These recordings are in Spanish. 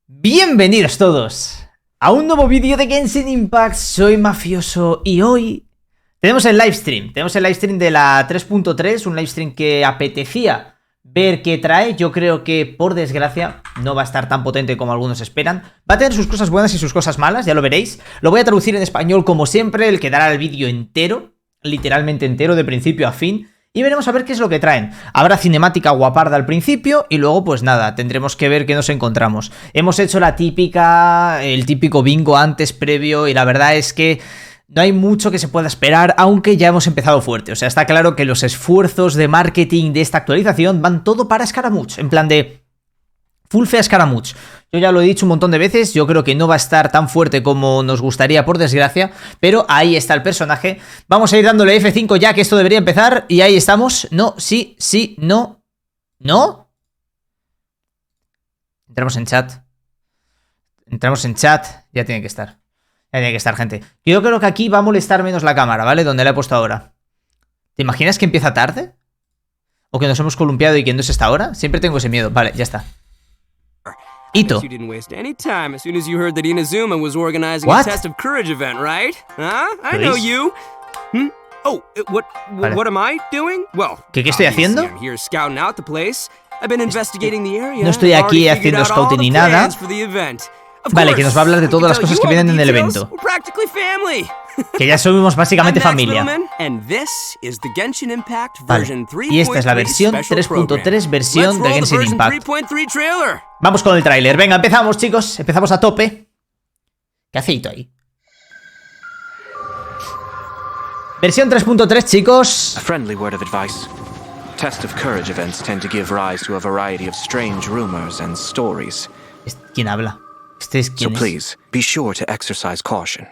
Bienvenidos todos a un nuevo vídeo de Genshin Impact. Soy Mafioso y hoy tenemos el livestream. Tenemos el livestream de la 3.3, un livestream que apetecía ver qué trae. Yo creo que, por desgracia, no va a estar tan potente como algunos esperan. Va a tener sus cosas buenas y sus cosas malas, ya lo veréis. Lo voy a traducir en español como siempre, el que dará el vídeo entero, literalmente entero, de principio a fin. Y veremos a ver qué es lo que traen. Habrá cinemática guaparda al principio y luego pues nada, tendremos que ver qué nos encontramos. Hemos hecho el típico bingo antes, previo, y la verdad es que no hay mucho que se pueda esperar, aunque ya hemos empezado fuerte. O sea, está claro que los esfuerzos de marketing de esta actualización van todo para Scaramouche, en plan de full fea Scaramouche. Yo ya lo he dicho un montón de veces, yo creo que no va a estar tan fuerte como nos gustaría, por desgracia, pero ahí está el personaje. Vamos a ir dándole F5 ya, que esto debería empezar, y ahí estamos. No, sí, sí, no. ¿No? Entramos en chat. Ya tiene que estar. Ya tiene que estar, gente. Yo creo que aquí va a molestar menos la cámara, ¿vale? Donde la he puesto ahora. ¿Te imaginas que empieza tarde? ¿O que nos hemos columpiado y que no es esta hora? Siempre tengo ese miedo. Vale, ya está. Ito. You didn't waste any time as soon as you heard that Inazuma was organizing What? a test of courage event, right? Huh? I know Please? you. Hmm? Oh, Vale. what am I doing? Well, ¿Qué estoy obviously haciendo? I'm here scouting out the place. I've been investigating the area. No estoy and aquí already figured haciendo out all scouting ni the nada. plans for the event. Of Vale, course, que nos va a hablar de I todas can las tell cosas you que all vienen the en el details. evento. We're practically family. Que ya somos básicamente I'm Max familia. Middleman, and this is the Genshin Impact Vale. version 3.3 Y esta es la versión special 3.3 program. versión Let's de roll the Genshin version Impact. 3.3 trailer. Vamos con el tráiler. Venga, empezamos, chicos. Empezamos a tope. ¿Qué hace Ito ahí? Versión 3.3, chicos. A friendly word of advice. Test of courage events tend to give rise to a variety of strange rumors and stories. ¿Quién habla? Este es So quién es. please, be sure to exercise caution.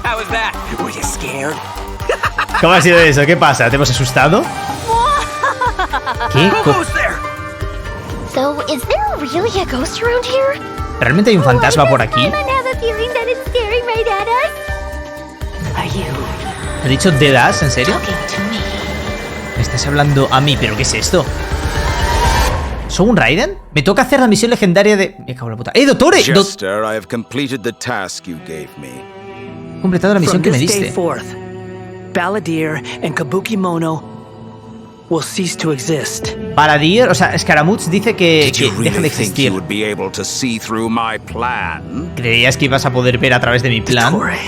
How was that? Were you scared? ¿Cómo ha sido eso? ¿Qué pasa? ¿Te hemos asustado? ¿Qué? Who goes there? So, is there really a ghost around here? ¿Realmente hay un fantasma por aquí? I have a feeling that it's staring right at us. Are you ¿Ha dicho Dead Us? ¿En serio? talking to me? Me estás hablando a mí, ¿pero qué es esto? ¿Soy un Raiden? Me toca hacer la misión legendaria de... Me cago en la puta. ¡Eh, Dottore! Jester, I have completed the task you gave me. He completado la misión From que me this day diste. forth, Balladeer and Kabukimono will cease to exist. Baladir, o sea, Scaramouche dice que Did you deja de really think existir. you would be able to see through my plan? ¿Creías que ibas a poder ver a través de mi plan? Torre.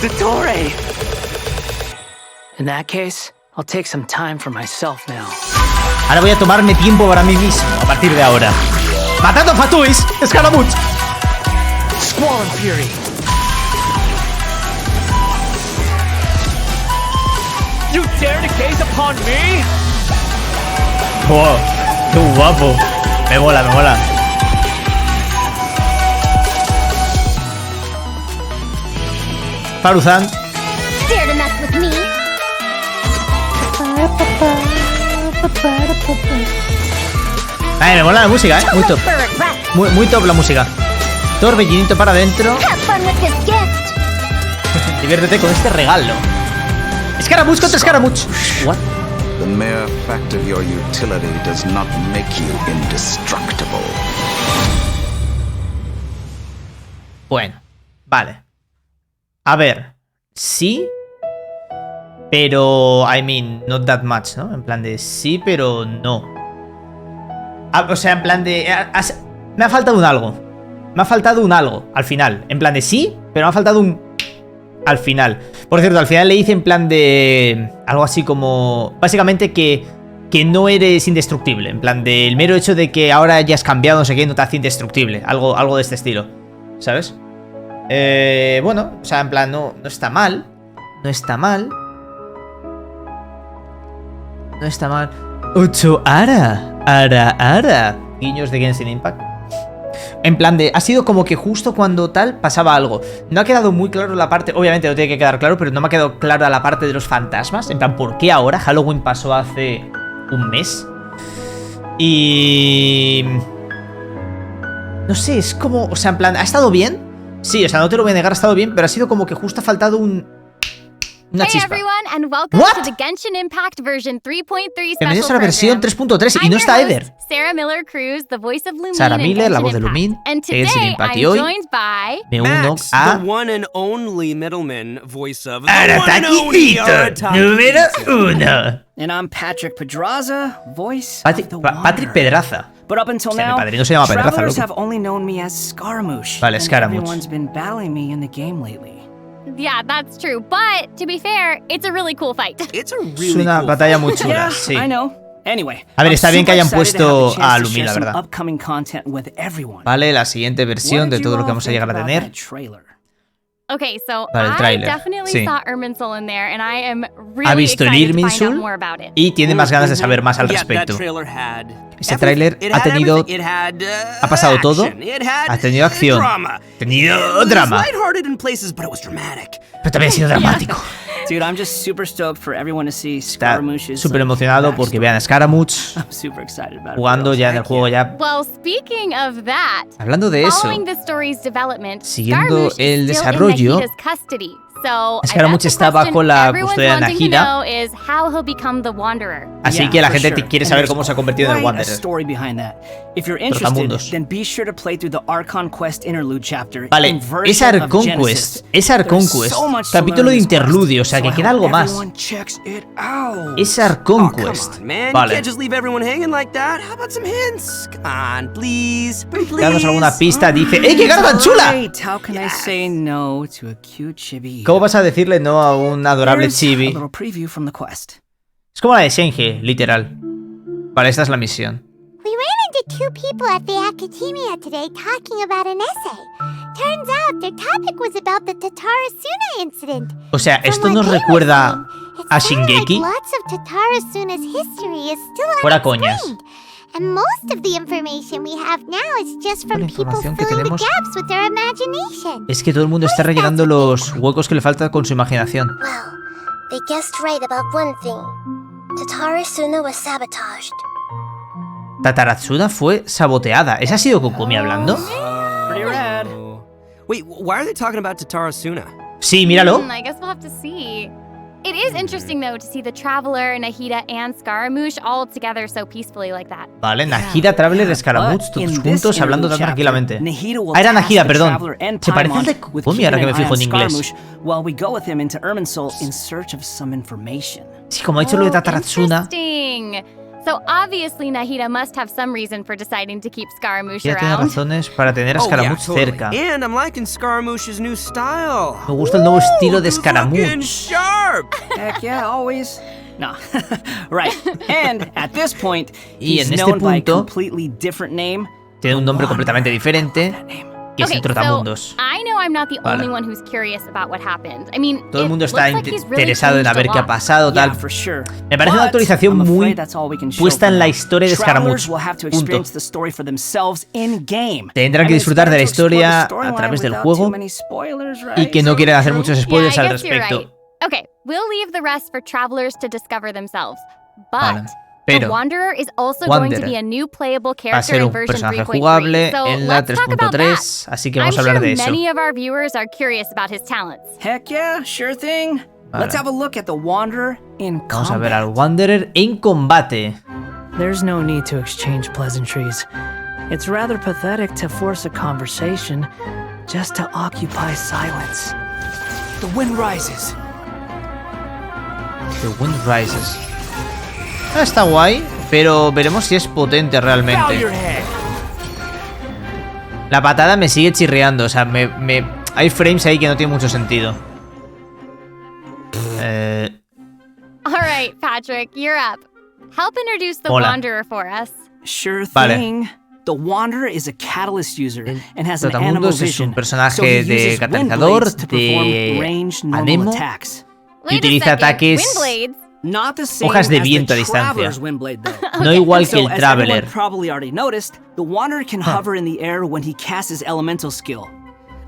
The Torre. In that case, I'll take some time for myself now. Ahora voy a tomarme tiempo para mí mismo, a partir de ahora. ¡Matando a Fatuis! ¡Scaramouche! Squall and Fury. You dare to gaze upon me? ¡Wow! ¡Qué guapo! Me mola, me mola. Faruzan. Dare to mess with me? Ay, me mola la música, muy top. Prefer it rough. Muy top la música. Torbellinito para adentro. Have fun with this gift. Diviértete con este regalo. Scaramouche contra Scaramouche. What? The mere fact of your utility does not make you indestructible. Bueno, vale. A ver, sí, pero, I mean, not that much, ¿no? En plan de sí, pero no. O sea, en plan de... me ha faltado un algo. Me ha faltado un algo al final. En plan de sí, pero me ha faltado un... al final. Por cierto, al final le hice en plan de... algo así como... básicamente que no eres indestructible. En plan de... el mero hecho de que ahora ya has cambiado, no sé qué, no te hace indestructible. Algo de este estilo, ¿sabes? Bueno, o sea, en plan, no está mal. No está mal. No está mal. Ocho Ara. Guiños de Genshin Impact. En plan de... ha sido como que justo cuando tal pasaba algo. No ha quedado muy claro la parte... obviamente no tiene que quedar claro, pero no me ha quedado claro la parte de los fantasmas. En plan, ¿por qué ahora? Halloween pasó hace un mes. Y... no sé, es como... o sea, en plan, ¿ha estado bien? Sí, o sea, no te lo voy a negar, ha estado bien, pero ha sido como que justo ha faltado un... Una Hey chispa. everyone, and welcome What? to the Genshin Impact version 3.3 special Bienvenidos a la versión program. 3.3 y I'm no your está host, Eder. Sarah Miller Cruz, the voice of Lumine Sarah in Miller, la Genshin voz de Impact. Lumine, And de Genshin today Impact. I'm Y hoy joined by me uno Max, a the one and only middleman voice of the Arataki one and only Ito, Arataki número Ito. 1. And I'm Patrick Pedraza, voice of the Patrick Wanderer. Pedraza. But up until Hostia, mi now, padrino se llama Pedraza, travelers loco. have only known me as Scaramouche. Vale, and Scaramouche. Everyone's been battling me in the game lately. Yeah, that's true. But to be fair, it's a really cool fight. It's a Es really una cool batalla muy chula, Yeah, sí. I know. Anyway, A ver, I'm está bien que super hayan excited to have puesto the chance a to Lumine, share la some verdad. upcoming content with everyone. Vale, la siguiente versión What de did todo you lo que all vamos a think llegar a about tener. that trailer? Okay, so Vale, el I tráiler, definitely sí. saw Irminsul in there, and I am Ha really visto el excited to find out Irminsul more about it. y tiene más ganas de saber más al Yeah, that respecto. trailer had Este tráiler everything. It ha had tenido- everything. It had, ha pasado todo. action. It had, Ha tenido acción. drama. Ha tenido It was drama. lighthearted in places, but it was dramatic. Pero también ha sido dramático. Dude, I'm just super stoked for everyone to see Está Scaramouche's súper like, emocionado porque backstory. vean a Scaramouche I'm super excited about it. jugando girls. ya en el Heck juego yeah. ya. Well, speaking of that, Hablando de eso, following the story's development, siguiendo Scaramouche el is still desarrollo, in Nahida's custody. So, I Scaramouche guess the está bajo question la everyone's custodia de wanting to Nahida. know is how he'll become the Wanderer. así Yeah, que la for gente sure. quiere And saber there's cómo se ha convertido en el quite a Wanderer. story behind that. If you're interested, Trotamundos. then be sure to play through the Archon Quest interlude chapter. Vale, in version es of Archon Genesis. Quest, es Archon There's Quest, so much to capítulo learn de in this quest, interludio, o sea so que I queda hope algo más. everyone checks it out. Es Archon Oh, come Quest. on, man. You Vale, can't just leave everyone hanging like that. How about some hints? Come on, please. Please. danos alguna pista. Dice, ¡Ey, qué cara tan chula! Right, how can I say no to a cute chibi? ¿Cómo vas a decirle no a un adorable Here's a chibi? little preview from the quest. Es como la de Shenhe, literal. Vale, esta es la misión. We ran into two people at the academia today talking about an essay. Turns out their topic was about the Tatarasuna incident. O sea, From esto what nos they were recuerda saying, it a sounded Shingeki. Like lots of Tatarasuna's history is still Fuera coñas. unexplained. And most of the information we have now is just La from people información que filling the tenemos- gaps with their imagination. Es que todo el mundo está rellenando los huecos que le falta con su imaginación. Well, they guessed right about one thing. Tatarasuna was sabotaged. Tataratsuna fue saboteada. ¿Esa ha sido Kokumi hablando? Pretty rad. Wait, why are they talking about Tatarasuna? Sí, míralo. I guess we'll have to see. It is interesting, though, to see the Traveler, Nahida, and Scaramouche all together so peacefully like that. Vale, Nahida, Traveler, Scaramouche, But todos in this juntos hablando tan interlude tranquilamente. chapter, Nahida will Ah, era task Nahida, the perdón. Traveler and Se parece al de Paimon with Kokumi ahora que me keeping an fijo en eye on inglés. Scaramouche while we go with him into Irminsul in search of some information. Sí, como ha hecho lo de Tataratsuna. Interesting. So obviously Nahida must have some reason for deciding to keep Scaramouche Ella tiene around. razones para tener a Oh, yeah, Scaramouche totally. cerca. And I'm liking Scaramouche's new style. Me gusta el nuevo estilo de Looking Scaramouche. sharp. Heck yeah, always. No. Right. And at this point, Y he's en este known by a punto- completely different name. Tiene un nombre completamente diferente, That name. que es el Trotamundos. so I know I'm not the Vale. only one who's curious about what happened. I mean, Todo el it mundo está looks like he's really interesado en changed a ver qué ha lot. pasado, Yeah, tal. for sure. Me parece una But actualización I'm muy afraid that's all we can show puesta for en la now. historia de Travelers Scaramouche. will have to Punto. experience the story for themselves in game. Tendrán que And it's disfrutar de la better to explore the historia a storyline través del without juego too many spoilers, y right? que no quieren hacer muchos spoilers yeah, I al guess you're respecto. right. Okay, we'll leave the rest for travelers to discover themselves. But Vale. the Pero Wanderer is also going to Wanderer be a new playable va a character ser in un version personaje 3.3. jugable So en la let's talk about that. 3.3, así que I'm vamos a hablar sure de eso. many of our viewers are curious about his talents. Heck yeah, sure thing. Vale. Let's have a look at the Wanderer in Vamos a ver combat. al Wanderer en combate. There's no need to exchange pleasantries. It's rather pathetic to force a conversation just to occupy silence. The wind rises. The Wind Rises. Ah, está guay, pero veremos si es potente realmente. La patada me sigue chirriando, o sea, hay frames ahí que no tienen mucho sentido. All right, Patrick, you're up. Help introduce the Hola. Wanderer for us. Sure Vale. thing. The Wanderer is a catalyst user and has an animal Trotamundos es vision. un personaje so he de uses wind catalizador, blades to perform de ranged normal anemo. attacks. Wait utiliza a second. ataques- Windblades? Not the same Hojas de as viento a the distancia. Traveler's Windblade, though. No igual que So, el as Traveler. everyone probably already noticed, the Wanderer can hover in the air when he casts his elemental skill.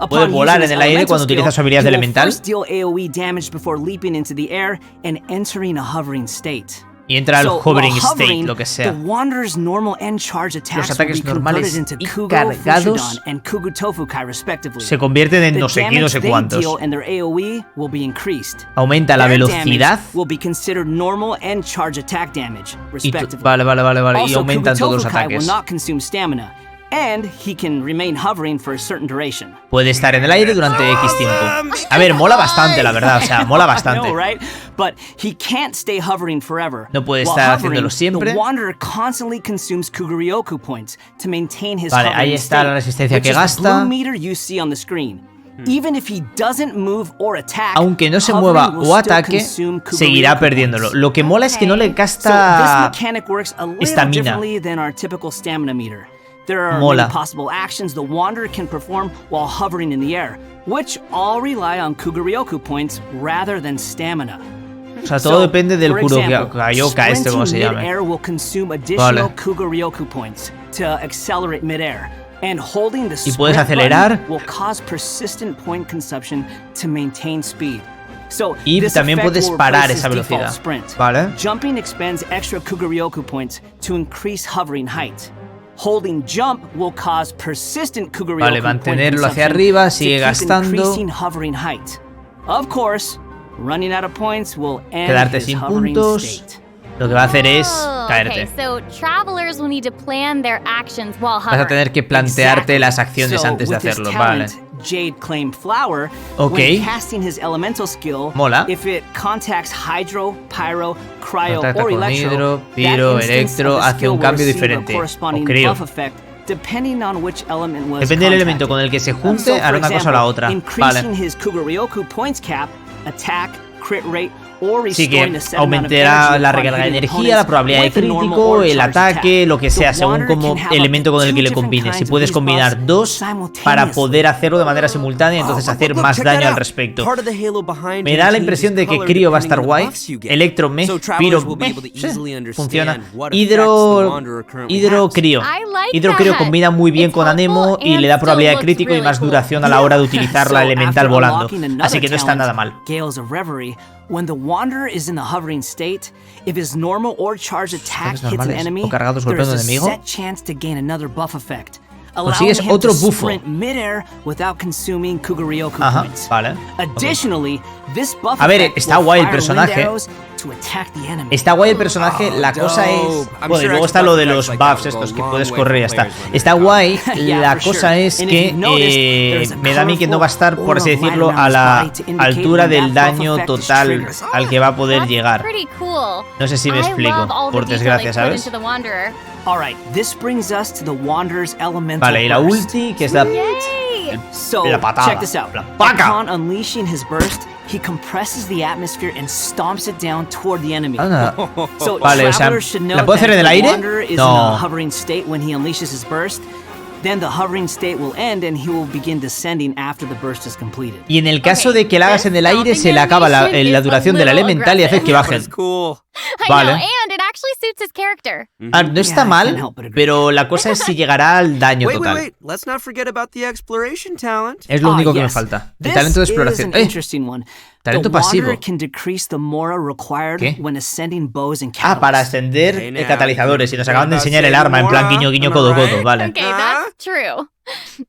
Puede Upon volar using en his el aire elemental cuando utiliza su habilidad skill, he will elemental. first deal AoE damage before leaping into the air and entering a hovering state. Y entra el So, hovering while state, hovering, lo que sea. The Wanderer's normal and charge attacks Los ataques will be normales converted into y Kugo, cargados Fushidon, and Kugu Tofukai respectively. se convierten en The no sé qué, no damage sé they cuántos. deal and their AoE will be increased. Aumenta la Their velocidad damage will be considered normal and charge attack damage, y respectively. vale. Y Also, aumentan Kugu todos los Tofukai will ataques. not consume stamina, and he can remain hovering for a certain duration. Puede estar en el aire durante X tiempo. A ver, mola bastante, la verdad. O sea, mola bastante. No, right? But he can't stay hovering forever. No puede While estar hovering, haciéndolo siempre. The Wanderer constantly consumes Kuguryoku points to maintain his Vale, hovering ahí está la state, resistencia which que is the gasta. blue meter you see on the screen. Even if he doesn't move or attack, Aunque no se hovering mueva will o still ataque, consume seguirá Kuguryoku perdiéndolo. points. Lo que mola es que no le So this gasta mechanic works a little estamina. differently than our typical stamina meter. There are Mola. many possible actions the Wanderer can perform while hovering in the air, which all rely on Kuguryoku points rather than stamina. O sea, todo depende del for example, Kurokayoka este, como se sprinting llame. mid-air will consume additional Vale. Kuguryoku points to accelerate mid-air, and holding the Y puedes sprint acelerar. button will cause persistent point consumption to maintain speed. So, Y this también effect puedes will parar replace esa his default velocidad. sprint. Vale. Jumping expends extra Kuguryoku points to increase hovering height. Holding jump will cause persistent Kuguryoku Vale, point mantenerlo hacia consumption arriba, to sigue keep gastando. increasing hovering height. Of course, running out of points will end Quedarte his sin hovering puntos. state. Lo que va a hacer es Oh, caerte. Okay, so travelers will need to plan their actions while Vas a hovering. tener que plantearte Exactly. las acciones So, antes de with his hacerlo, talent, vale. Jade Claim Flower, Ok. when casting his elemental skill, Mola. if it contacts Hydro, Pyro, Cryo, Contacta or con Electro, hidro, that piro, instance electro, of the hace skill un will cambio receive a diferente. corresponding O creo. buff effect, depending on which element was Depende del elemento contacted. con el que se So, junte, for hará una cosa o la example, otra. increasing Vale. his Kuguryoku points cap, attack, crit rate, or Sí restoring que a set amount of aumentará energy la upon recarga de hitting energía, la opponents probabilidad de with a normal crítico, or el charged ataque, attack. lo que The sea, según Wanderer como can have up to elemento con el que le 2 combines. different Si kinds puedes of these combinar buffs dos para simultaneously. poder hacerlo de manera simultánea y entonces hacer Look, más check daño that al out. respecto. Part of the halo behind Me him da la changes impresión de que color Cryo va a depending estar on the guay. buffs you get. Electro me, So travelers Piro will be me. able to Sí, easily understand funciona. what effects the Hidro. Wanderer currently Hidro has. Cryo. I like Hidro Cryo that. combina muy bien It's con Anemo helpful y le da and probabilidad de still crítico y looks más really duración a la hora de utilizar la So, elemental after volando. unlocking another Así que no está talent, nada mal. Gales of Reverie, when the Wanderer is in the hovering state, if his normal or charged attack Ataques hits an normales enemy, o cargados there is golpeando a un enemigo. set chance to gain another buff effect, allowing Consigues him otro to bufo. sprint mid-air without consuming Kuguryoku Ajá, points. vale. Additionally, this buff A ver, effect está will guay el fire wind personaje. arrows to attack the enemy. Está guay el personaje, la cosa es... dope. I'm Bueno, y sure luego está lo de Xbox los like that buffs will go estos que a long puedes way correr y ya for está. players when Está they're guay, Yeah, la for cosa sure. es And if que you've noticed, there's a me da a mí que no va a estar, colorful por así aura decirlo, light a around la his body to indicate altura when del that buff daño effect is total triggered. al que va a poder That's llegar. pretty cool. No sé si me I explico, love all por the detail desgracia, they put ¿sabes? into the Wanderer. All right, this brings us to the Wanderer's elemental Vale, y la burst. ulti, que es la... Yay! So, la patada, check this out. la paca. Upon unleashing his burst, he compresses the atmosphere and stomps it down toward the enemy. Anda. So, Vale, o sea, travelers should ¿la note puedo hacer that en el if the aire? Wanderer is in No. a hovering state when he unleashes his burst, then the hovering state will end and he will begin descending after the burst is completed. Y en el caso Okay, de que la hagas en el aire, this se le acaba la animation is duración a de la little elemental y haces que bajen. That's cool. I Vale. know, and it actually suits his character. Ah, no está Yeah, I mal, can't help but agree. pero la cosa es si llegará al daño Wait, total. wait. Let's not forget about the exploration talent. Es lo Ah, único que me yes. falta. El This talento de is exploración. an interesting one. talento the pasivo. Wanderer can decrease the mora required ¿Qué? when ascending bows and Ah, para catalysts. ascender Hey, now, catalizadores. Y nos you acaban de about enseñar el saving arma en plan Mora, guiño, guiño, am I codo, right? codo. Vale. Okay, that's true.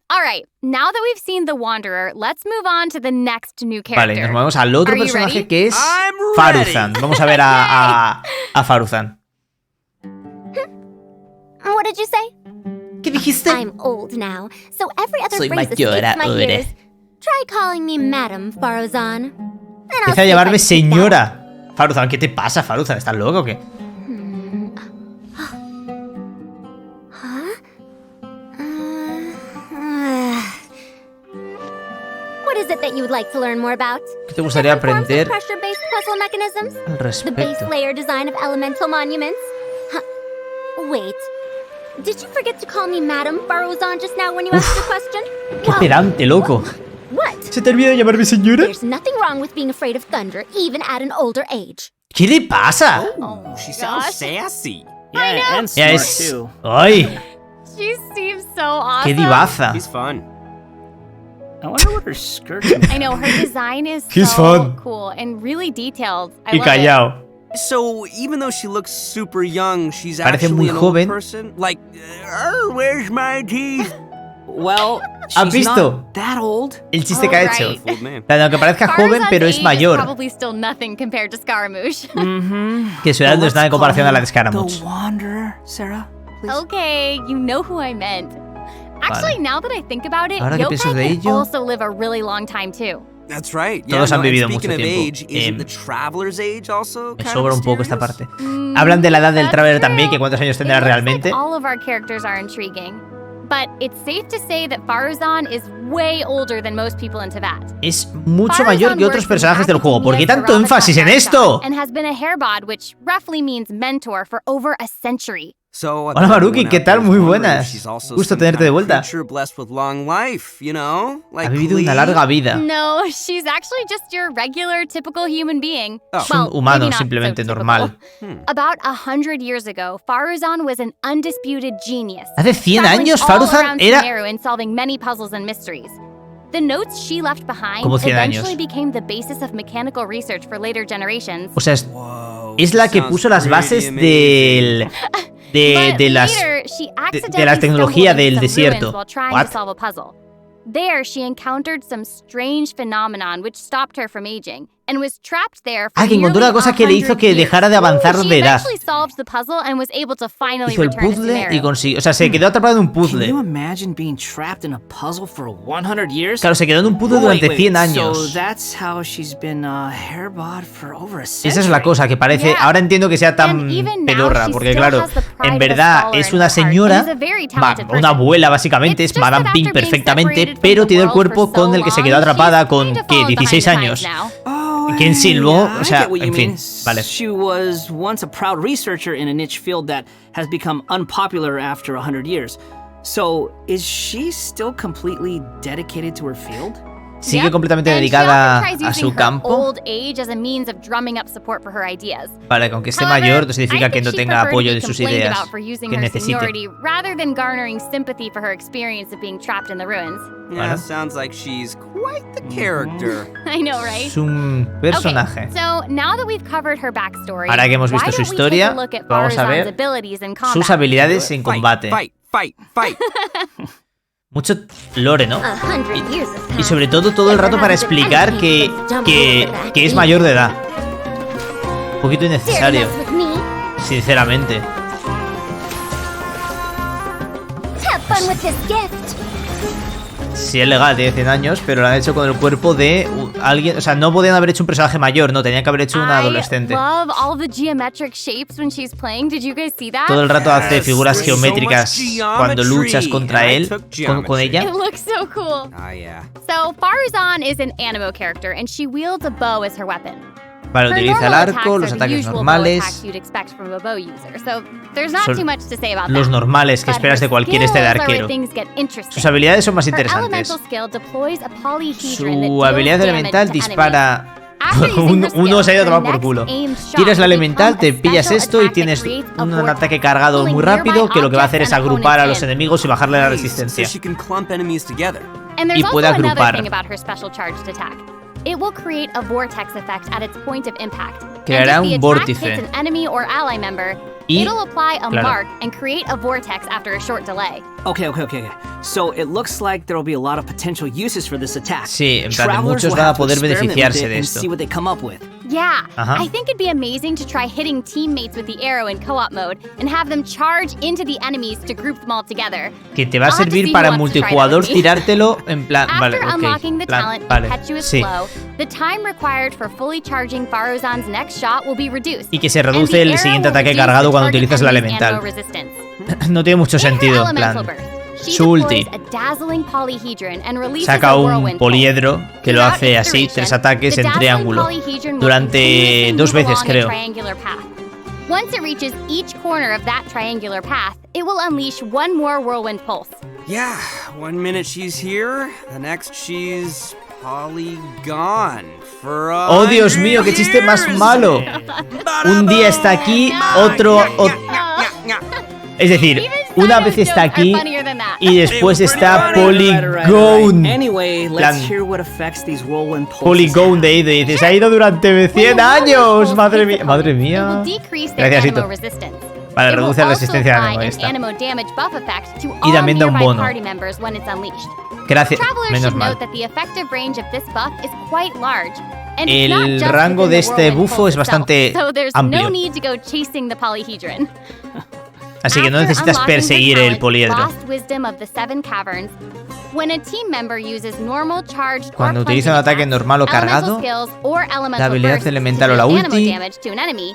All right, now that we've seen the Wanderer, let's move on to the next new character. Vale, nos movemos al otro Are you personaje ready? que es I'm Faruzan. ready. Vamos a ver a Faruzan. What did you say? ¿Qué dijiste? I'm old now, so every other Soy phrase mayor escapes my ahora. ears. Try calling me Madam Farozan. And I'll Empieza a see if I llamarme can keep that up. señora. Faruzan, ¿qué te pasa, Faruzan? ¿Estás loco o qué? What is it that you would like to learn more about? ¿Qué te gustaría Different forms of aprender pressure-based puzzle mechanisms? al The base respecto? layer design of elemental monuments? Huh. Wait. Did you forget to call me Madam Farozan just now when you asked your question? ¡Qué Whoa. pedante, loco! What? ¿Se te olvidó llamarme señora? There's nothing wrong with being afraid of thunder, even at an older age. ¿Qué le pasa? She sounds sassy. Yeah, and Ya smart es... too. ¡Ay! She seems so awesome. ¡Qué divaza! He's fun. I wonder what her skirt I know, her design is He's so fun. cool and really detailed. I Y love it. callao. So even though she looks super young, she's Parece actually muy an joven. old person. Like, where's my teeth? Well, ¿Has she's visto? not that old. El chiste que ha hecho. Right. Old man. Aunque parezca joven, Farazan's pero es age mayor. Is probably still nothing compared to Scaramouche. Que su edad no es nada en comparación a la de Scaramouche. The Wanderer, Sarah, please. Okay, you know who I meant. Actually, now that I think about it, Ahora que pienso de Yokai can ello- also live a really long time too. That's right. Todos han vivido and mucho speaking of tiempo. age, isn't the traveler's age also Me kind sobra of un poco esta mysterious? parte. Hablan de la edad del That's Traveler true. también, que cuántos años tendrá It looks realmente. like all of our characters are intriguing. But it's safe to say that Faruzan is way older than most people in Tibet. Es mucho Faruzan mayor que otros works in personajes del juego. ¿Por qué academia tanto for énfasis en Ramakrishna esto? And has been a hairbod, which roughly means mentor, for over a century. So, Hola, Maruki, ¿qué tal? Muy buenas. Gusto tenerte de vuelta. Blessed with long life, you know? Ha Like vivido una Klee. larga vida. No, she's actually just your regular, typical human being. Oh. Es un Well, humano maybe not simplemente so normal. typical. About 100 years ago, Faruzan was an undisputed genius. Hace 100 traveling años all Faruzan around era... Sumeru and solving many puzzles and mysteries. The notes she left behind Como 100 eventually años. became the basis of mechanical research for later generations. O sea, Whoa, es la que sounds puso las pretty bases amazing. del... De las... later, she de la tecnología del stumbled into some desierto. ruins while trying What? to solve a puzzle. There, she encountered some strange phenomenon which stopped her from aging and was trapped there for Ah, que encontró nearly una cosa que le hizo 100 que years. dejara de avanzar She de edad. eventually solved the puzzle and was able to finally Hizo el return to puzzle y Sumeru. consiguió... O sea, se quedó atrapado en un Can you puzzle. imagine being trapped in a puzzle for 100 years? Claro, se quedó en un puzzle durante 100 So años. that's how she's been hairbod for over a century. Esa es la cosa, que parece... Yeah. Ahora entiendo que sea tan And even now, pedorra, she porque still claro, has the pride en of a verdad scholar es in una her heart and señora, is a very talented una person. abuela básicamente, It's es just Madame that Pink after being perfectamente, separated from pero the tiene el world cuerpo for con so el que se long, quedó atrapada she's con, kind of ¿qué? fallen behind 16 the años. times now. Oh, Que en sí, luego, yeah, o I sea, get what you en fin, mean. vale. She was once a proud researcher in a niche field that has become unpopular after 100 years. So, is she still completely dedicated to her field? Sigue Yep. completamente And she dedicada often tries a using su her campo. old age as a means of drumming up support for her ideas. Vale, que aunque esté However, mayor, no significa I que think no she'd tenga prefer to apoyo be de sus complained ideas about for using que her necesite. seniority rather than garnering sympathy for her experience of being trapped in the ruins. Yeah, Bueno. sounds like she's quite the character. I know, right? Es un personaje. Okay, so now that we've covered her backstory, Ahora que hemos visto why su don't we historia, take a look at vamos a Faruzan's ver abilities in combat? Sus habilidades en Fight, combate. Fight. Mucho lore, ¿no? 100 years have Y sobre todo el rato para explicar que es mayor de edad. Un poquito innecesario, Dare mess with me? sinceramente. Have fun with this gift. Sí es legal, tiene 100 años, pero lo han hecho con el cuerpo de alguien... O sea, no podían haber hecho un personaje mayor, no, tenían que haber hecho una adolescente. I love all the geometric shapes when she's playing. Did you guys see that? Todo el rato hace Yes, figuras there's so geométricas much cuando luchas geometry, contra and I él, took con geometry. ella. It looks so cool. Ah, yeah. So Faruzan is an animo character, and she wields a bow as her weapon. Vale, Her utiliza el normal arco, los attacks are the ataques usual bow attacks normales, you'd expect from a bow user, so there's not Son too much to say about los that. normales que But esperas her de cualquier este de skills are where arquero. things get interesting. Sus habilidades son más Her interesantes. elemental skill deploys a polyhedron that Su deals habilidad damage elemental to dispara... After using her Uno skill, se ha ido a her tomar por next culo. aimed shot Tiras la will elemental, become te a pillas special esto y attack that tienes creates a un vortex, ataque cargado pulling muy rápido nearby que lo que va a hacer objects es and agrupar a los opponents in. enemigos y bajarle la Nice, resistencia. So she can clump enemies together. And there's Y puede also another agrupar. thing about her special charged attack. It will create a vortex effect at its point of impact. Creará and if un the attack vórtice. hits an enemy or ally member, Y, it'll apply a claro. mark and create a vortex after a short delay. Okay. So it looks like there will be a lot of potential uses for this attack. Sí, en plan, Travelers muchos will van a have to poder experiment with beneficiarse it de and esto. see what they come up with. Yeah, Uh-huh. I think it'd be amazing to try hitting teammates with the arrow in co-op mode and have them charge into the enemies to group them all together. Que te va a I'll have to see servir who para wants to try that multijugador with me. tirártelo en plan... After Vale, ok. unlocking the plan, talent vale, Impetuous sí. Flow, the time required for fully charging Faruzan's next shot will be reduced. Y que se and reduce the el arrow siguiente will ataque reduce cargado the cuando target utilizas la enemy's elemental. ammo resistance. No tiene mucho In her sentido, en elemental plan... burst, she Su ulti. deploys a dazzling polyhedron and releases Saca a un whirlwind poliedro pulse. que lo Throughout hace its así, duration, 3 ataques the en dazzling triángulo. polyhedron will Durante continuously 2 move veces, along a creo. triangular path. Once it reaches each corner of that triangular path, it will unleash one more whirlwind pulse. Yeah, 1 minute she's here, the next she's gone for ¡Oh, Dios mío, qué chiste más malo! Un día está aquí, otro... Es decir, una vez está aquí y después está Polygone. Anyway, Plan- let's hear what effects these whirlwind pulses Polygone de Ito. Y dice, se ha ido durante 100 años. Madre mía. Madre It will mía. decrease their Gracias, animo Ito. resistance. Vale, It will reduce la also resistencia de apply ánimo. Ahí an está. animo damage buff effect to Y all también da un nearby bono. party members when it's unleashed. Gracias. Travelers Menos should mal. note that the effective range of this buff is quite large. And it's not El just rango within de the este whirlwind bufo pulse es bastante itself, so there's amplio. no need to go chasing the polyhedron. Así que no After necesitas unlocking perseguir the el talent, poliedro. Lost Wisdom of the Seven Caverns, when a team member uses normal, charged, Cuando or utiliza un plunging ataque attacks, normal o elemental cargado, skills, or elemental la habilidad bursts elemental to o la deal animo ulti, damage to an enemy,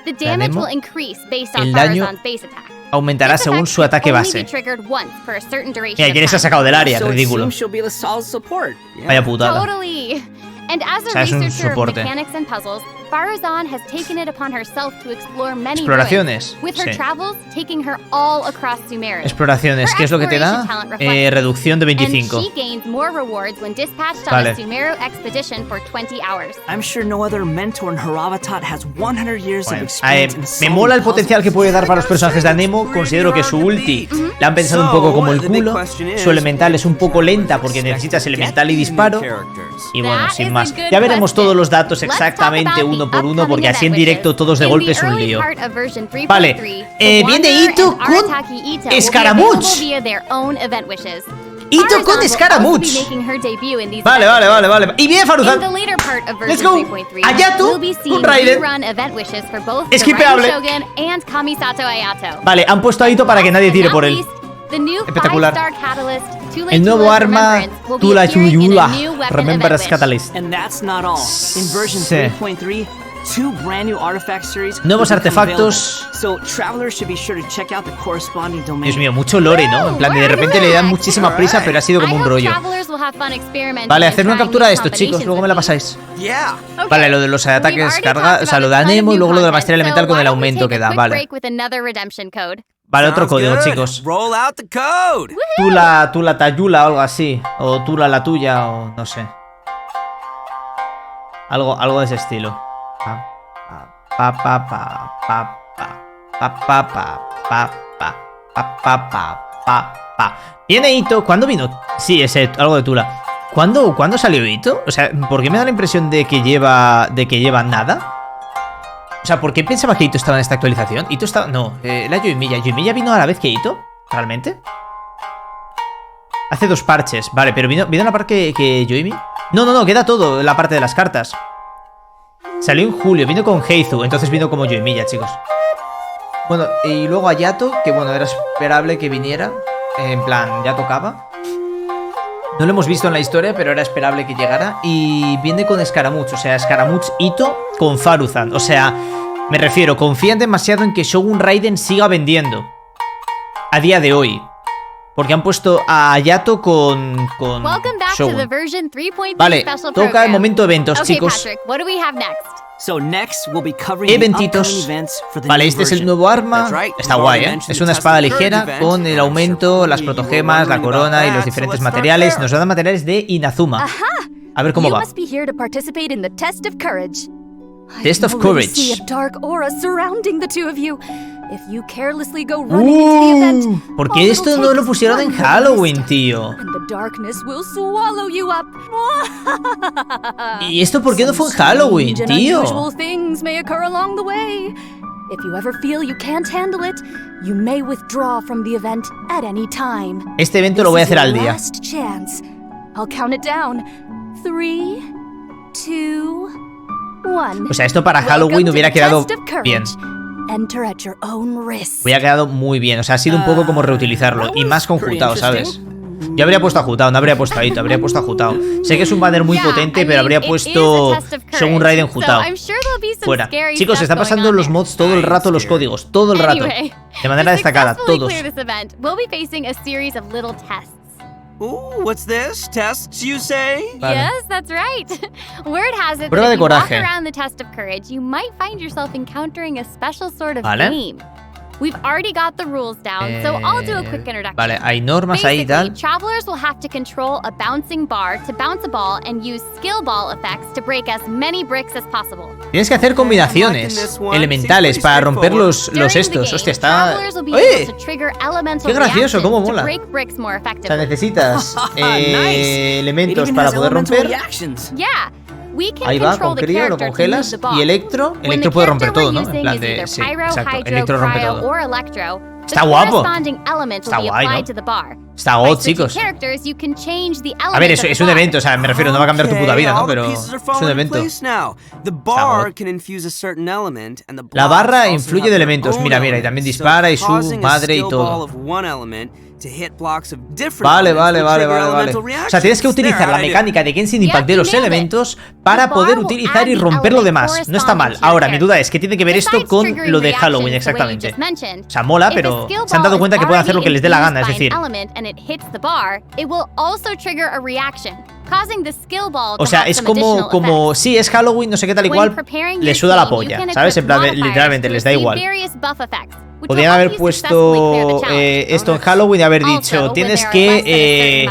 the damage anemo, will increase based on el daño Farazan's base attack. aumentará This según effect su can ataque only base. be triggered once for a certain duration Mira, of ¿quién les ha time. sacado del área? So it Ridículo. seems she'll be the solid support. Vaya putada. Totally. And as a O sea, es un researcher of soporte. mechanics and puzzles, Farazan has taken it upon herself to explore many Exploraciones, ruins, with her sí. travels taking her all across Sumeru. Exploraciones. Her ¿Qué es lo que te da? exploration talent reflects Reducción de And 25. she gains more rewards when dispatched on Vale. a Sumeru expedition for 20 hours. I'm sure no other mentor in Haravatat has 100 years of Bueno, experience in me solving mola el puzzles. potencial que puede dar para los personajes de Anemo. Considero que su ulti la han pensado un poco como el culo. Su elemental es un poco lenta porque necesitas elemental y disparo. Y bueno, sin más. Ya veremos todos los datos exactamente uno por uno porque así en directo todos de golpe es un lío. Vale, viene Ito con Escaramuch. Ito con Escaramuch. Vale, vale, vale, vale. Y viene Faruzan. Let's go. Ayato con Raiden. Skipeable. Vale, han puesto a Ito para que nadie tire por él. Espectacular. El nuevo arma Tula Yuyula. Remember's Catalyst. And that's not all. In version Sí. 3.3, two brand new artifact series Nuevos will become artefactos. available. So travelers should be sure to check out the corresponding domain. Dios mío, mucho lore, ¿no? En plan, de repente le dan muchísima prisa, pero ha sido como un rollo. Vale, hacer una captura de esto, chicos, luego me la pasáis. Yeah. Vale, lo de los ataques carga, o sea, lo de Anemo y luego lo de la maestría elemental con el aumento que da, vale. Vale, otro Sounds código, good. chicos. Roll out the code. Tula Tayula o algo así. O Tula la tuya, o no sé. Algo de ese estilo. Pa, pa, pa, pa, pa, pa, pa, pa, pa, pa, pa, pa, pa, pa, pa. Viene Ito. ¿Cuándo vino? Sí, ese, algo de Tula. ¿Cuándo salió Ito? O sea, ¿por qué me da la impresión de que lleva nada? O sea, ¿por qué pensaba que Ito estaba en esta actualización? Ito estaba... No, la Yoimiya. ¿Yoimiya vino a la vez que Ito? ¿Realmente? Hace 2 parches. Vale, pero ¿vino a la par que Yoimi? No, queda todo la parte de las cartas. Salió en julio, vino con Heizu. Entonces vino como Yoimiya, chicos. Bueno, y luego Ayato, que bueno, era esperable que viniera. En plan, ya tocaba. No lo hemos visto en la historia, pero era esperable que llegara. Y viene con Escaramuch, o sea, Escaramuch Ito con Faruzan. O sea, me refiero, confían demasiado en que Shogun Raiden siga vendiendo a día de hoy. Porque han puesto a Ayato con Shogun. Vale, toca el momento eventos, chicos. Patrick, what do we have next? So next we'll be covering the Eventitos. upcoming events for the Vale, new este es el version. nuevo arma. That's right. Está We've guay, already ¿eh? mentioned Es the una Test espada of Courage ligera event, con el and I'm aumento, sure las you were protogemas, la wondering corona about y los that, diferentes so let's start materiales. there. Nos dan materiales de Inazuma. A ver cómo You va. must be here to participate in the Test of Courage. Test I of can already Courage. see a dark aura surrounding the two of you. If you carelessly go running into the event, ¿Por all qué it'll esto take no lo is pusieron en one Halloween, mist, tío? and the darkness will swallow you up. ¿Y esto por qué no fue en Some Halloween, strange and tío? unusual things may occur along the way. If you ever feel you can't handle it, you may withdraw from the event at any time. Este evento lo voy a This hacer is al your día. last chance. I'll count it down. 3, 2, 1. O sea, esto para Halloween hubiera quedado bien. Enter at your own risk. Hubiera quedado muy bien. O sea, ha sido un poco como reutilizarlo. Y más con Jutao, ¿sabes? Yo habría puesto a Jutao, no habría puesto a Ito, habría puesto a Jutao. Sé que es un banner muy potente, pero habría puesto Shogun Raiden Jutao. Fuera. Chicos, se está pasando los mods todo el rato, los códigos, todo el rato. De manera destacada, todos. Ooh, what's this? Tests, you say? Vale. Yes, that's right. Word has it that Prueba de if you walk coraje. around the Test of Courage, you might find yourself encountering a special sort of Vale. game. We've already got the rules down, so I'll do a quick introduction. Vale, hay normas ahí y Basically, tal. travelers will have to control a bouncing bar to bounce a ball and use skill ball effects to break as many bricks as possible. Tienes que hacer combinaciones elementales para romper los estos. Hostia, está... ¡Oye! ¡Qué gracioso! ¡Cómo mola! O sea, necesitas elementos para poder romper. Ahí va, con Crío lo congelas. Y Electro puede romper todo, ¿no? En plan de... Sí, exacto. Electro rompe todo. Está guapo. Está guay, ¿no? Está god, chicos. A ver, es un evento, o sea, me refiero, no va a cambiar tu puta vida, ¿no? Pero es un evento. La barra influye de elementos. Mira, mira, y también dispara y su madre y todo. Vale. O sea, tienes que utilizar la mecánica de Genshin Impact de los elementos para poder utilizar y romper lo demás. No está mal. Ahora, mi duda es, ¿qué tiene que ver esto con lo de Halloween exactamente? O sea, mola, pero se han dado cuenta que pueden hacer lo que les dé la gana, es decir... O sea, es como sí, es Halloween, no sé qué tal y cual, le suda la polla, ¿sabes? En plan, literalmente, les da igual. Podrían haber puesto esto en Halloween y haber dicho, tienes que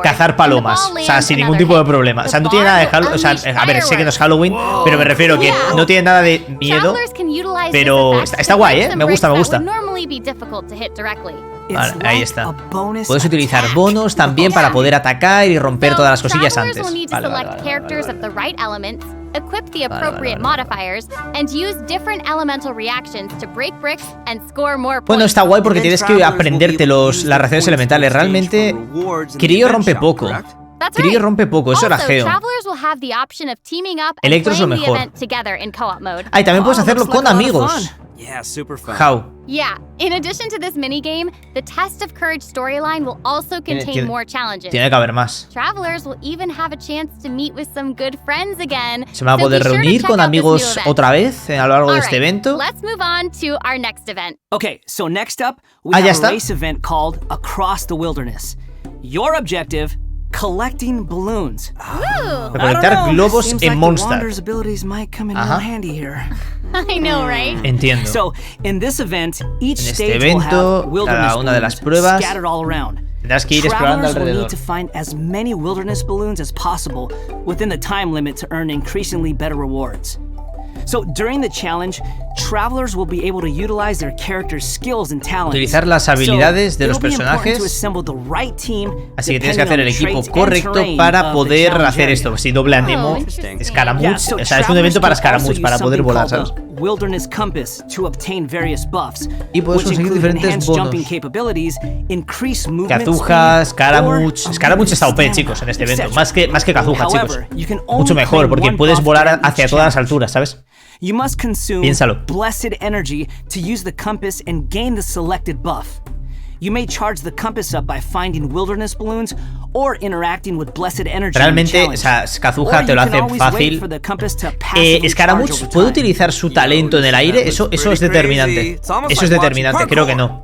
cazar palomas, o sea, sin ningún tipo de problema. O sea, no tiene nada de Halloween, o sea, a ver, sé que no es Halloween, pero me refiero que no tiene nada de miedo, pero está guay, ¿eh? Me gusta. Vale, ahí está. Puedes utilizar bonos también para poder atacar y romper todas las cosillas antes. Bueno, está guay porque tienes que aprenderte las reacciones elementales. Realmente, Crío rompe poco. Crío rompe poco, eso era geo. Electro es lo mejor. Ah, y también puedes hacerlo con amigos. How? Yeah, in addition to this minigame, the Test of Courage storyline will also contain more challenges. Tiene que haber más. Travelers will even have a chance to meet with some good friends again. Se van a poder reunir con amigos otra vez a lo largo de este evento. Let's move on to our next event. Okay, so next up, we have a race event called Across the Wilderness. Your objective, collecting balloons. Recolectar globos en Mondstadt. I know, right? Entiendo. So, in this event, each en este stage evento, will have cada una de las pruebas tendrás que ir explorando Travelers will alrededor. need to find as many wilderness balloons as possible within the time limit to earn increasingly better rewards. So, during the challenge, travelers will be able to utilize their characters' skills and talents. Utilizar las habilidades de los So, it'll be important personajes. to assemble the right team, Así que tienes que depending hacer on el the equipo traits and correcto terrain para of the poder challenge hacer area. esto. Si doble ánimo, Scaramouche, So o sea, es un evento para travelers Scaramouche, can para also poder use volar, something ¿sabes? called the Wilderness Compass to obtain various buffs, Y puedes which conseguir include diferentes enhanced bonos. jumping capabilities, increased movement Kazuha, speed, Scaramouche. or Scaramouche está OP, stamina, chicos, en este evento. etc. Más que Kazuha, chicos. However, you can only Mucho mejor, claim porque one puedes buff volar during each hacia todas las challenge. alturas, ¿sabes? You must consume Piénsalo. blessed energy to use the compass and gain the selected buff. You may charge the compass up by finding wilderness balloons or interacting with blessed energy. Realmente, o sea, Kazuha te lo hace fácil. Scaramouche, ¿puede utilizar su talento en el aire? Eso es determinante. Eso es determinante, creo que no.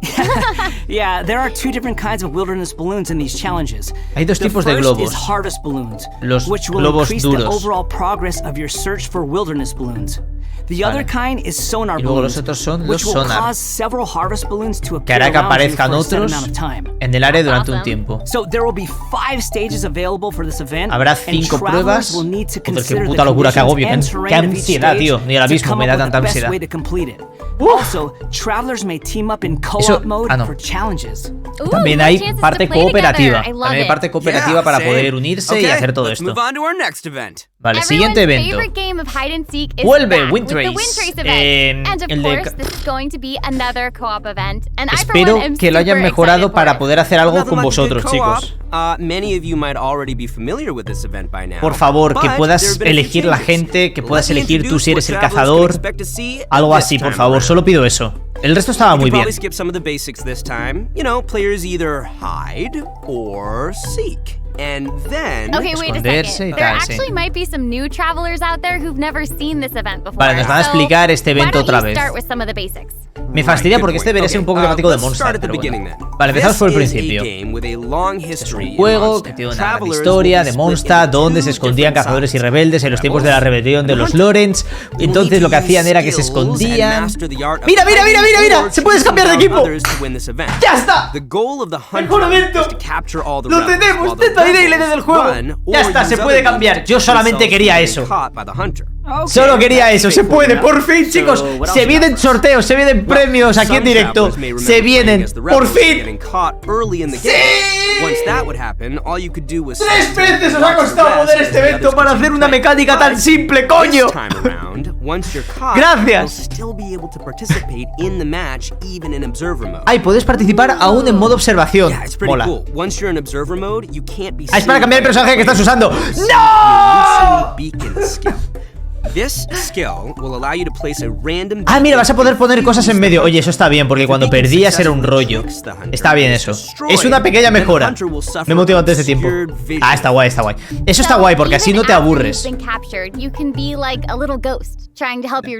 Yeah, there are two different kinds of wilderness balloons in these challenges. Hay dos tipos de globos. Harvest balloons, Los which will globos increase the duros. overall progress of your search for wilderness balloons. The other kind is sonar Y luego balloons, los otros son which los will sonar, cause several harvest balloons to que appear hará que around you aparezcan for a set otros amount of time. en el área durante un tiempo. So there will be 5 stages available for this event. Habrá and 5 travelers pruebas. will need to Joder, qué consider puta the locura, qué agobio, conditions qué and terrain of each ansiedad, stage tío. Ni ahora to mismo come me da up with tanta the best ansiedad. way to complete it. Also, travelers may team up in co-op mode for challenges. También hay parte cooperativa. También hay parte cooperativa para poder unirse y hacer todo esto. Vale, siguiente evento. Vuelve Wind Race. El de... Espero que lo hayan mejorado para poder hacer algo con vosotros, chicos. Por favor, que puedas elegir la gente, que puedas elegir tú si eres el cazador. Algo así, por favor, solo pido eso. El resto estaba muy bien. Okay, wait a second. There actually might be some new travelers out there who've never seen this event before. Vale, nos van a explicar este evento otra vez. Start with some of the basics. Me fastidia porque este debería ser un poco temático de Mondstadt, pero bueno. Vale, empezamos por el principio. Es un juego que tiene una gran historia de Mondstadt, donde se escondían cazadores y rebeldes en los tiempos de la rebelión de los Lorents. Entonces lo que hacían era que se escondían. ¡Mira, mira, mira, mira, mira! ¡Se puede cambiar de equipo! ¡Ya está! ¡Mejor evento! ¡Lo tenemos! ¡Dead by Daylight del juego! ¡Ya está! Se puede cambiar. Yo solamente quería eso. Solo quería eso, se puede, por fin, chicos. Se vienen sorteos, se vienen premios aquí en directo. Se vienen, por fin. ¡Sí! 3 veces os ha costado poder este evento para hacer una mecánica tan simple, coño. Gracias. Ay, puedes participar aún en modo observación. Mola. Ah, es para cambiar el personaje que estás usando. ¡No! Ah, mira, vas a poder poner cosas en medio. Oye, eso está bien, porque cuando perdías era un rollo. Está bien eso. Es una pequeña mejora. Me he motivado antes de tiempo. Ah, está guay, está guay. Eso está guay, porque así no te aburres.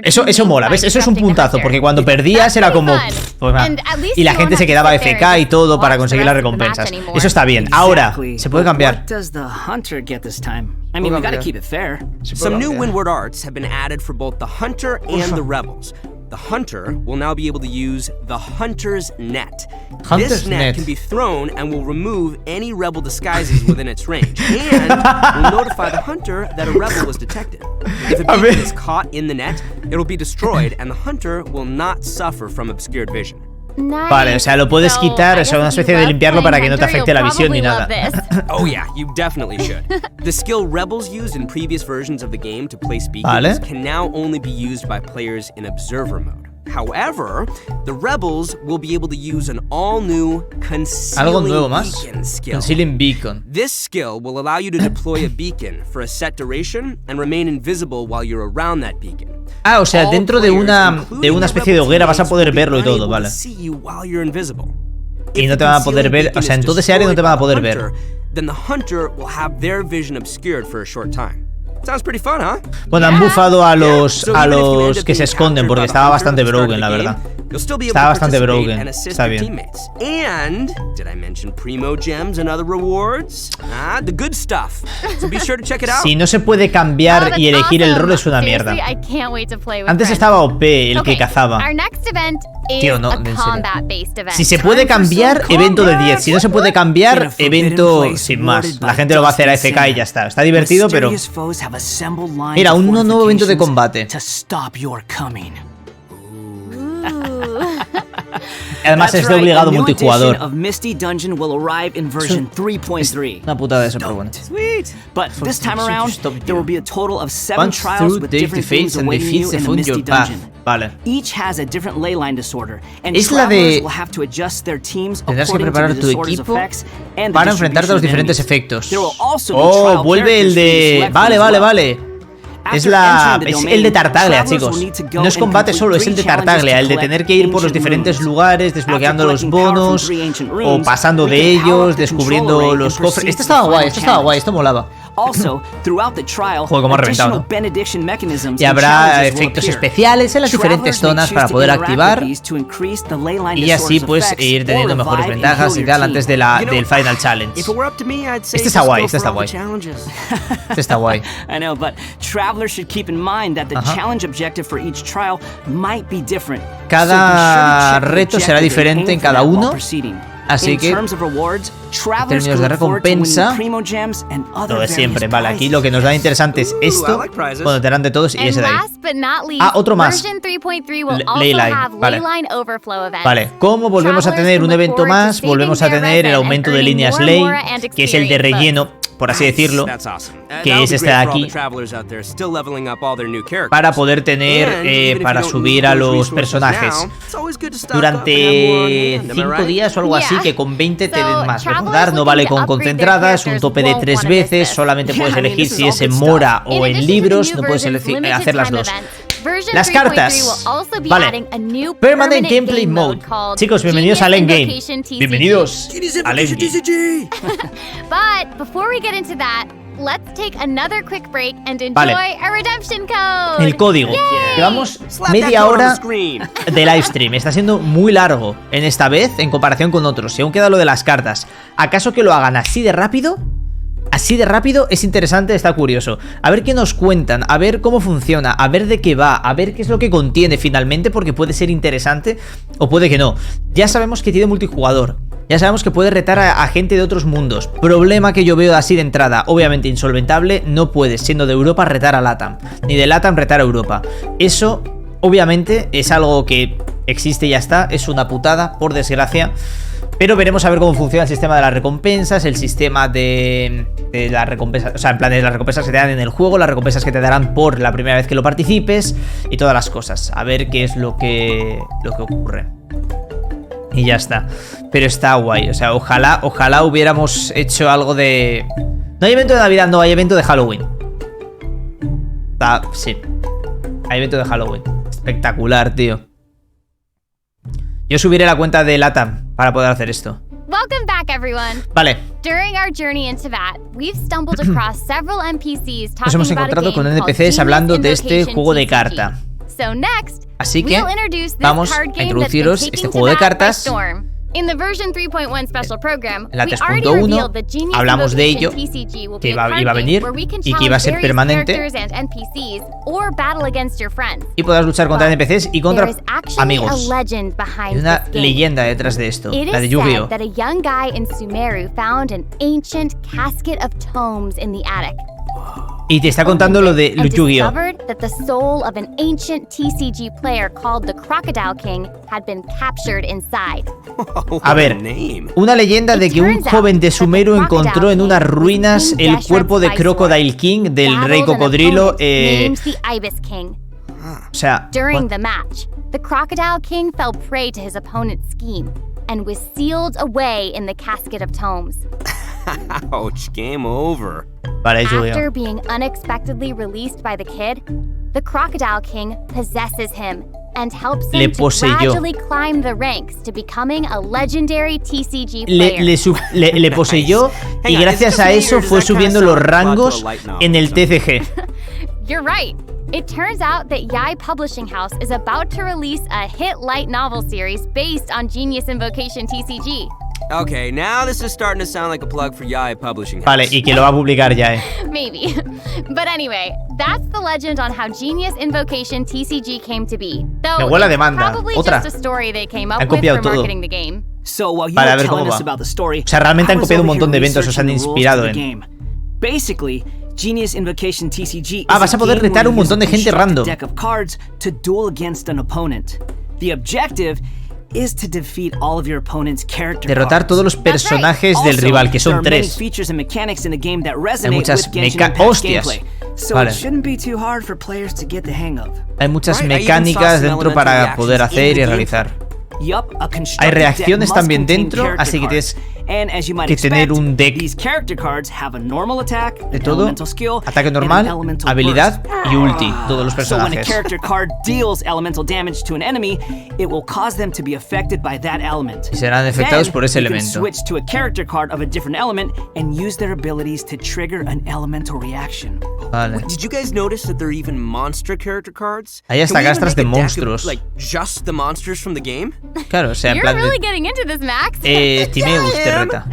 Eso mola, ¿ves? Eso es un puntazo, porque cuando perdías era como... Pues nada. Y la gente se quedaba FK y todo para conseguir las recompensas. Eso está bien. Ahora, se puede cambiar. I mean, we gotta keep it fair. Some new Windward arts have been added for both the Hunter and the Rebels. The Hunter will now be able to use the Hunter's Net. This net can be thrown and will remove any Rebel disguises within its range, and will notify the Hunter that a Rebel was detected. If a beacon is caught in the net, it will be destroyed, and the Hunter will not suffer from obscured vision. Vale, o sea, lo puedes quitar, o sea, una especie de limpiarlo para que no te afecte la visión ni nada. Oh yeah, you definitely should. The skill Rebels used in previous versions of the game to place beacons can now only be used by players in observer mode. However, the Rebels will be able to use an all-new Concealing Beacon skill. Concealing Beacon. This skill will allow you to deploy a beacon for a set duration and remain invisible while you're around that beacon. Ah, o sea, dentro de una especie de hoguera vas a poder verlo y todo, vale. Y no te van a poder ver, o sea, en todo ese área no te van a poder ver. Then the Hunter will have their vision obscured for a short time. Sounds pretty fun, huh? Bueno, han bufado a los que se esconden porque estaba bastante broken, la verdad. Estaba bastante broken. Está bien. And did I mention Primo Gems and other rewards? Ah, the good stuff. So be sure to check it out. Si no se puede cambiar y elegir el rol es una mierda. Antes estaba OP el que cazaba. Tío, no, en serio. Si se puede cambiar, evento de 10. Si no se puede cambiar, evento sin más. La gente lo va a hacer a AFK y ya está. Está divertido, pero... Mira, un nuevo evento de combate. Además es de obligado multijugador. Una putada eso, pero bueno. But this time around, there will be a total of 7 trials with different things awaiting you in the Misty Dungeon. Vale. Each has a different ley line disorder, and es la travelers will have to adjust their teams tendrás que preparar tu equipo and para enfrentarte a los diferentes efectos. Oh, vuelve el de... Vale. Es el de Tartaglia, chicos. No es combate solo, es el de Tartaglia. El de tener que ir por los diferentes lugares, desbloqueando los bonos, o pasando de ellos, descubriendo los cofres. Esto estaba guay, esto molaba. Joder, como ha reventado, ¿no? Y habrá efectos especiales en las diferentes zonas para poder activar y así pues ir teniendo mejores ventajas y tal antes del Final Challenge. Este está guay. Este está guay. Cada reto será diferente en cada uno. Así que, en términos de recompensa, lo de siempre. Vale, aquí lo que nos da interesante es esto. Bueno, te dan de todos y ese de ahí. Ah, otro más. Leyline. Vale, como volvemos a tener un evento más, volvemos a tener el aumento de líneas ley, que es el de relleno, por así decirlo, que es este de aquí, para poder tener, para subir a los personajes durante 5 días o algo así, que con 20 te den más. Recordar, no vale con concentradas, un tope de 3 veces, solamente puedes elegir si es en mora o en libros, no puedes hacer las dos. Las cartas. Vale. Permanent Gameplay Mode. Chicos, bienvenidos al Endgame. Bienvenidos al Endgame. But before we get into that, let's take another quick break and enjoy a redemption code. El código. Llevamos media hora de live stream. Está siendo muy largo en esta vez en comparación con otros. Y aún queda lo de las cartas. ¿Acaso que lo hagan así de rápido? Así de rápido es interesante, está curioso. A ver qué nos cuentan, a ver cómo funciona, a ver de qué va, a ver qué es lo que contiene finalmente, porque puede ser interesante o puede que no. Ya sabemos que tiene multijugador. Ya sabemos que puedes retar a gente de otros mundos. Problema que yo veo así de entrada. Obviamente insolventable, no puedes, siendo de Europa, retar a LATAM. Ni de LATAM retar a Europa. Eso, obviamente, es algo que existe y ya está. Es una putada, por desgracia. Pero veremos a ver cómo funciona el sistema de las recompensas, el sistema de las recompensas, o sea, en plan de las recompensas que te dan en el juego, las recompensas que te darán por la primera vez que lo participes y todas las cosas. A ver qué es lo que ocurre. Y ya está. Pero está guay, o sea, ojalá hubiéramos hecho algo de... No hay evento de Navidad, no, hay evento de Halloween. Sí, hay evento de Halloween. Espectacular, tío. Yo subiré la cuenta de LATAM para poder hacer esto. Welcome back, everyone. Vale. During our journey into Vat, we've stumbled across several NPCs Nos hemos encontrado con NPCs hablando de este juego de carta. So next, así que vamos a introduciros este juego de cartas. In the version 3.1 special program, la 3.1 hablamos de ello, que iba a venir y que iba a ser permanente y podrás luchar contra NPCs y contra amigos. Hay una leyenda detrás de esto, la de Yu-Gi-Oh! Y te está contando lo de Yu-Gi-Oh! A ver, una leyenda de que un joven de Sumeru encontró en unas ruinas el cuerpo de Crocodile King, del rey cocodrilo. O sea, during the match, the Crocodile King fell prey to his opponent's scheme and was sealed away in the Casket of Tomes. Ouch, game over. Vale, after being unexpectedly released by the kid, the Crocodile King possesses him and helps him to gradually climb the ranks to becoming a legendary TCG player. Le poseyó y gracias a eso fue subiendo los rangos en el TCG. You're right. It turns out that Yai Publishing House is about to release a hit light novel series based on Genius Invocation TCG. Okay, now this is starting to sound like a plug for Yai Publishing House. Vale, y que lo va a publicar Yai. Maybe. But anyway, that's the legend on how Genius Invocation TCG came to be. Though me huele a demanda. Probably Otra. Just a story they came up with for marketing the game. So while you were telling us about the story, o sea, realmente han copiado un montón de eventos, o se han inspirado en. Basically, Genius Invocation TCG vas a poder retar un montón de gente random. Deck of cards to duel against an opponent. The objective is to defeat all of your opponent's character derrotar todos los personajes del rival, que son 3. Hay muchas hostias. Vale. Hay muchas mecánicas dentro para poder hacer y realizar. Hay reacciones también dentro, así que tienes que tener un deck de todo, ataque normal, habilidad y ulti, todos los personajes. Y serán afectados por ese elemento. Vale. Hay hasta castras de monstruos. Claro, o sea, en plan de... Timeus te reta.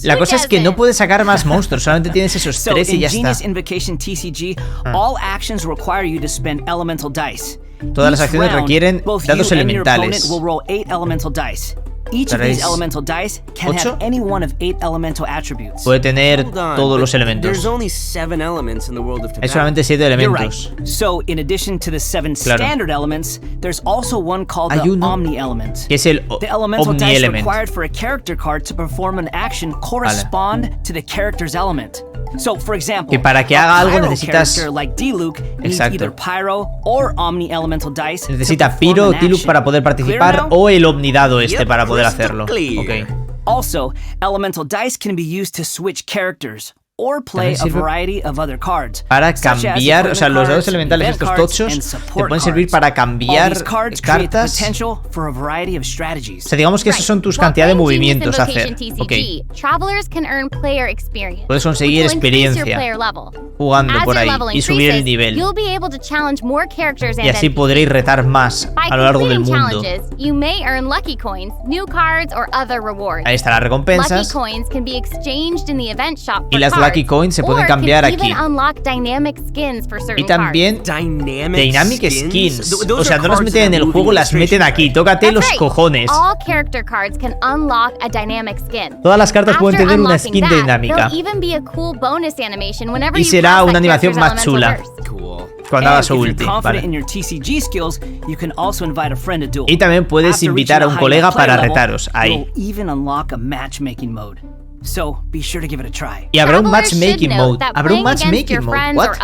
La cosa es que no puedes sacar más monstruos, solamente tienes esos 3 y ya está. Todas las acciones requieren dados elementales. Each of these elemental dice can have any one of 8 elemental attributes. Puede tener todos los elementos. Hay solamente 7 elementos. Right. So, in addition to the 7 standard elements, there's also one called the Omni element. Que es el the elemental Omni dice element. required for a character card to perform an action correspond to the character's element. So, for example, que para que haga algo necesitas like Diluc needs either Pyro or Omni elemental dice. Necesita Pyro o Diluc para poder participar o el Omnidado para poder hacerlo. Okay. Also, elemental dice can be used to switch characters or play a variety of other cards. Para cambiar, o sea, los dados elementales estos tochos te pueden servir para cambiar cartas. O sea, digamos que esos son tus cantidad de movimientos a hacer. Okay. Puedes conseguir experiencia jugando por ahí y subir el nivel. Y así podréis retar más a lo largo del mundo. Ahí están las recompensas. Y las Lucky Coins se pueden cambiar aquí. Y también Dynamic Skins. O sea, no las meten en el juego, las meten aquí. Tócate los cojones. Todas las cartas pueden tener una skin dinámica. Y será una animación más chula cuando haga su ulti. Vale. Y también puedes invitar a un colega para retaros ahí. Y habrá un matchmaking mode. Habrá un matchmaking mode. What? Que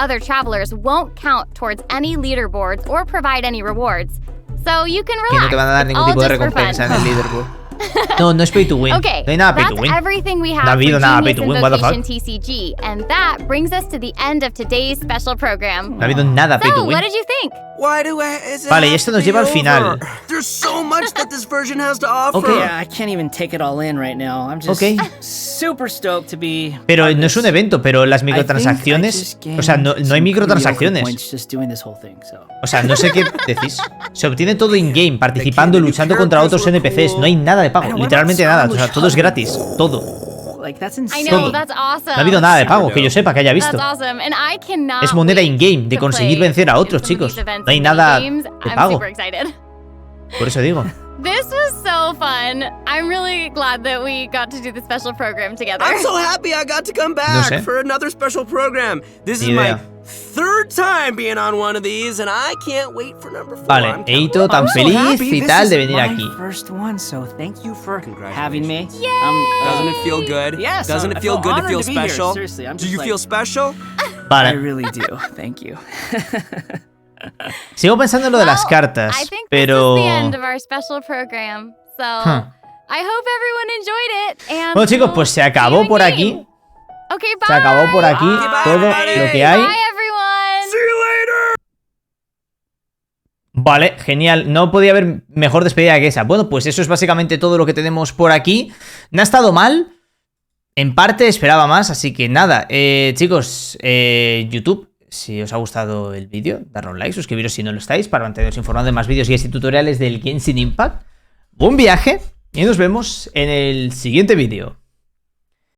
no te van a dar ningún tipo de recompensa en el leaderboard. No, no es pay to win. Okay, no hay nada pay to win. No ha habido nada pay to win. What the fuck? TCG, and that brings us to the end of today's special program. No ha habido nada pay to win. What did you think? Vale, y esto nos lleva al final. There's so much that this version has to offer. Okay, yeah, I can't even take it all in right now. I'm just super stoked to be. Pero no es un evento, pero las microtransacciones, o sea, no hay microtransacciones. O sea, no sé qué decís. Se obtiene todo in-game, participando y luchando contra otros NPCs. No hay nada de pago, literalmente nada. O sea, todo es gratis, todo. Todo. No ha habido nada de pago, que yo sepa, que haya visto. Es moneda in-game, de conseguir vencer a otros, chicos. No hay nada de pago. Por eso digo. This was so fun. I'm really glad that we got to do the special program together. I'm so happy I got to come back for another special program. This is my third time being on one of these, and I can't wait for number 4. Vale, Eito tan feliz y tal de venir aquí. First one, so thank you for having me. Doesn't it feel good? Yes. Doesn't it feel good to feel special? Seriously, I'm do just you feel special? Vale. I really do. Thank you. Sigo pensando en lo de las cartas, pero... Bueno, chicos, pues se acabó por aquí. Se acabó por aquí todo lo que hay. Vale, genial. No podía haber mejor despedida que esa. Bueno, pues eso es básicamente todo lo que tenemos por aquí. No ha estado mal. En parte esperaba más, así que nada. Chicos, YouTube, si os ha gustado el vídeo, darle un like, suscribiros si no lo estáis, para manteneros informados de más vídeos y tutoriales del Genshin Impact. Buen viaje y nos vemos en el siguiente vídeo.